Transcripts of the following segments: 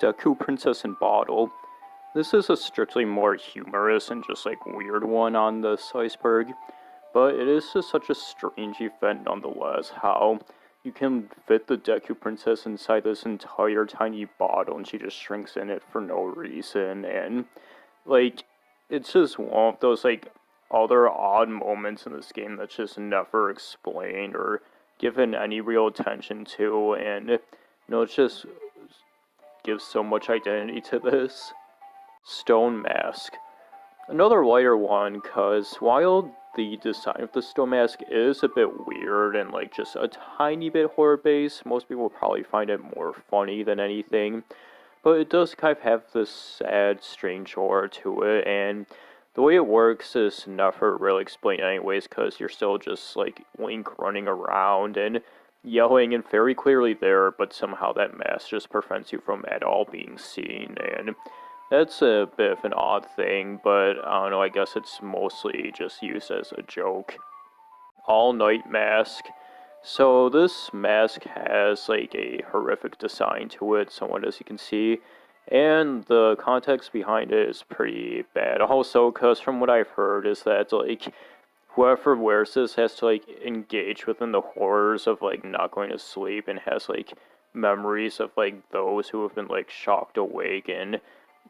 Deku Princess in Bottle. This is a strictly more humorous and just like weird one on this Iceberg, but it is just such a strange event nonetheless, how you can fit the Deku Princess inside this entire tiny bottle and she just shrinks in it for no reason, and like, it's just one of those like other odd moments in this game that's just never explained or given any real attention to, and it just gives so much identity to this. Stone Mask. Another lighter one, because while the design of the Stone Mask is a bit weird and like just a tiny bit horror-based, most people will probably find it more funny than anything, but it does kind of have this sad, strange horror to it, and the way it works is never really explained anyways, because you're still just like Link running around and yelling and very clearly there, but somehow that mask just prevents you from at all being seen, and that's a bit of an odd thing, but I don't know, I guess it's mostly just used as a joke. All-Night Mask. So this mask has like a horrific design to it, somewhat as you can see, and the context behind it is pretty bad also, because from what I've heard is that like whoever wears this has to like engage within the horrors of like not going to sleep and has like memories of like those who have been like shocked awake, and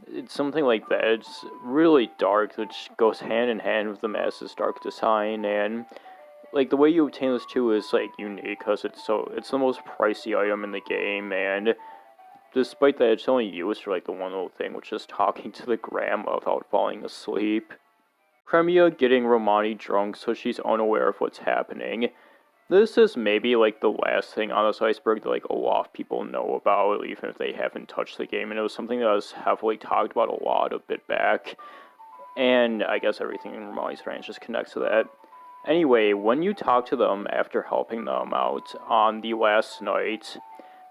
it's something like that. It's really dark, which goes hand in hand with the mask's dark design, and like the way you obtain this too is like unique because it's the most pricey item in the game, and despite that it's only used for like the one little thing, which is talking to the grandma without falling asleep. Cremia getting Romani drunk so she's unaware of what's happening. This is maybe like the last thing on this Iceberg that like a lot of people know about, even if they haven't touched the game, and it was something that was heavily talked about a lot a bit back, and I guess everything in Romani's ranch just connects to that. Anyway, when you talk to them after helping them out on the last night,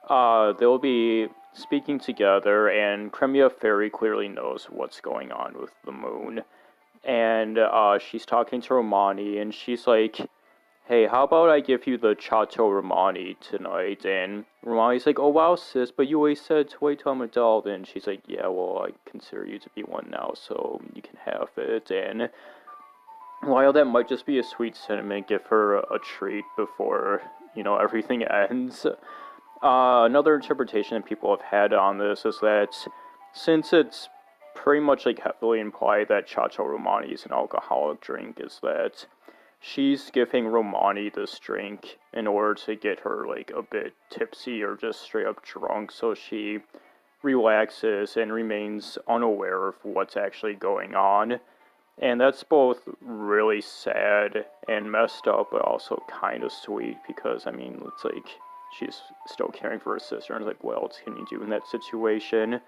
they'll be speaking together, and Cremia very clearly knows what's going on with the moon, and she's talking to Romani, and she's like, hey, how about I give you the Chateau Romani tonight? And Romani's like, oh wow sis, but you always said to wait till I'm an adult. And she's like, yeah, well, I consider you to be one now, so you can have it. And while that might just be a sweet sentiment, give her a treat before, everything ends. Another interpretation that people have had on this is that since it's pretty much like heavily implied that Chateau Romani is an alcoholic drink, is that she's giving Romani this drink in order to get her like a bit tipsy or just straight up drunk, so she relaxes and remains unaware of what's actually going on. And that's both really sad and messed up, but also kind of sweet, because I mean, it's like she's still caring for her sister, and it's like, what else can you do in that situation?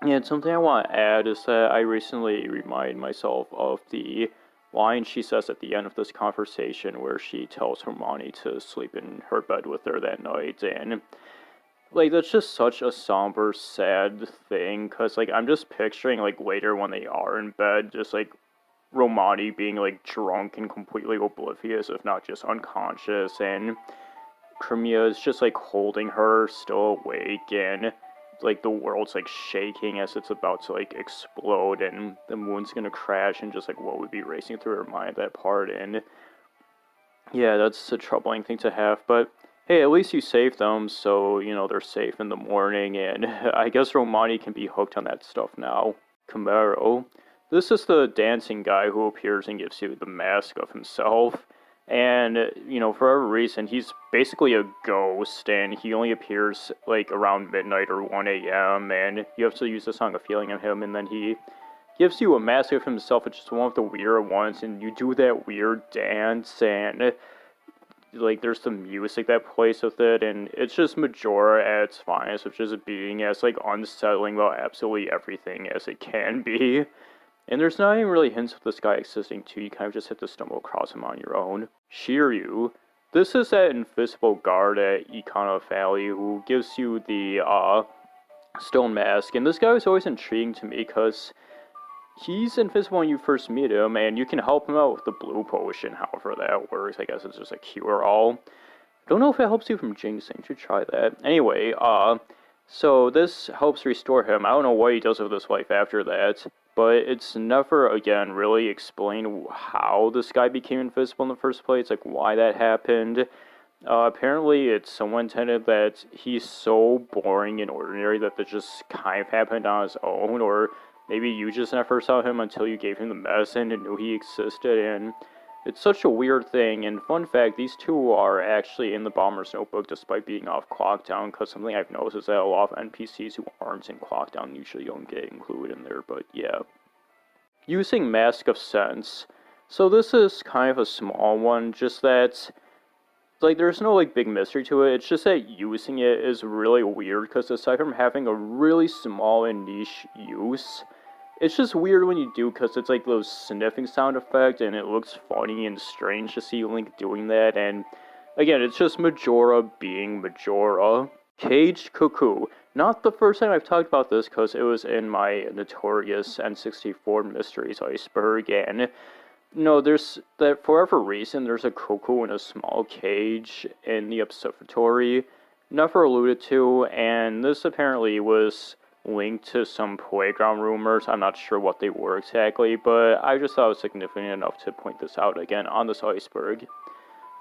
And something I want to add is that I recently reminded myself of the line she says at the end of this conversation where she tells Romani to sleep in her bed with her that night, and like that's just such a somber, sad thing, because like I'm just picturing like later when they are in bed, just like Romani being like drunk and completely oblivious, if not just unconscious, and Crimea is just like holding her still awake, and like the world's like shaking as it's about to like explode and the moon's gonna crash, and just like what would be racing through her mind at that part. And yeah, that's a troubling thing to have, but hey, at least you saved them, so they're safe in the morning, and I guess Romani can be hooked on that stuff now. Camaro. This is the dancing guy who appears and gives you the mask of himself. And, for whatever reason, he's basically a ghost, and he only appears, like, around midnight or 1 a.m., and you have to use the song A Feeling of Him, and then he gives you a mask of himself, which is one of the weirder ones, and you do that weird dance, and, like, there's the music that plays with it, and it's just Majora at its finest, which is being as, like, unsettling about absolutely everything as it can be. And there's not even really hints of this guy existing too, you kind of just have to stumble across him on your own. Shiryu. This is that invisible guard at Ikana Valley who gives you the stone mask, and this guy was always intriguing to me because he's invisible when you first meet him, and you can help him out with the blue potion, however that works. I guess it's just a cure-all. Don't know if it helps you from jinxing, should try that. Anyway, So this helps restore him. I don't know what he does with his life after that, but it's never again really explained how this guy became invisible in the first place, like why that happened. Apparently, it's someone intended that he's so boring and ordinary that this just kind of happened on his own, or maybe you just never saw him until you gave him the medicine and knew he existed, and it's such a weird thing. And fun fact, these two are actually in the Bomber's Notebook despite being off Clockdown, because something I've noticed is that a lot of NPCs who aren't in Clockdown usually don't get included in there, but yeah. Using Mask of Sense. So this is kind of a small one, just that like, there's no, like, big mystery to it. It's just that using it is really weird, because aside from having a really small and niche use, it's just weird when you do, because it's, like, those sniffing sound effect, and it looks funny and strange to see Link doing that, and, again, it's just Majora being Majora. Caged Cuckoo. Not the first time I've talked about this, because it was in my notorious N64 Mysteries Iceberg, and no, there's that for whatever reason there's a cuckoo in a small cage in the observatory, never alluded to, and this apparently was linked to some playground rumors. I'm not sure what they were exactly, but I just thought it was significant enough to point this out again on this iceberg.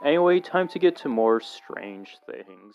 Anyway, time to get to more strange things.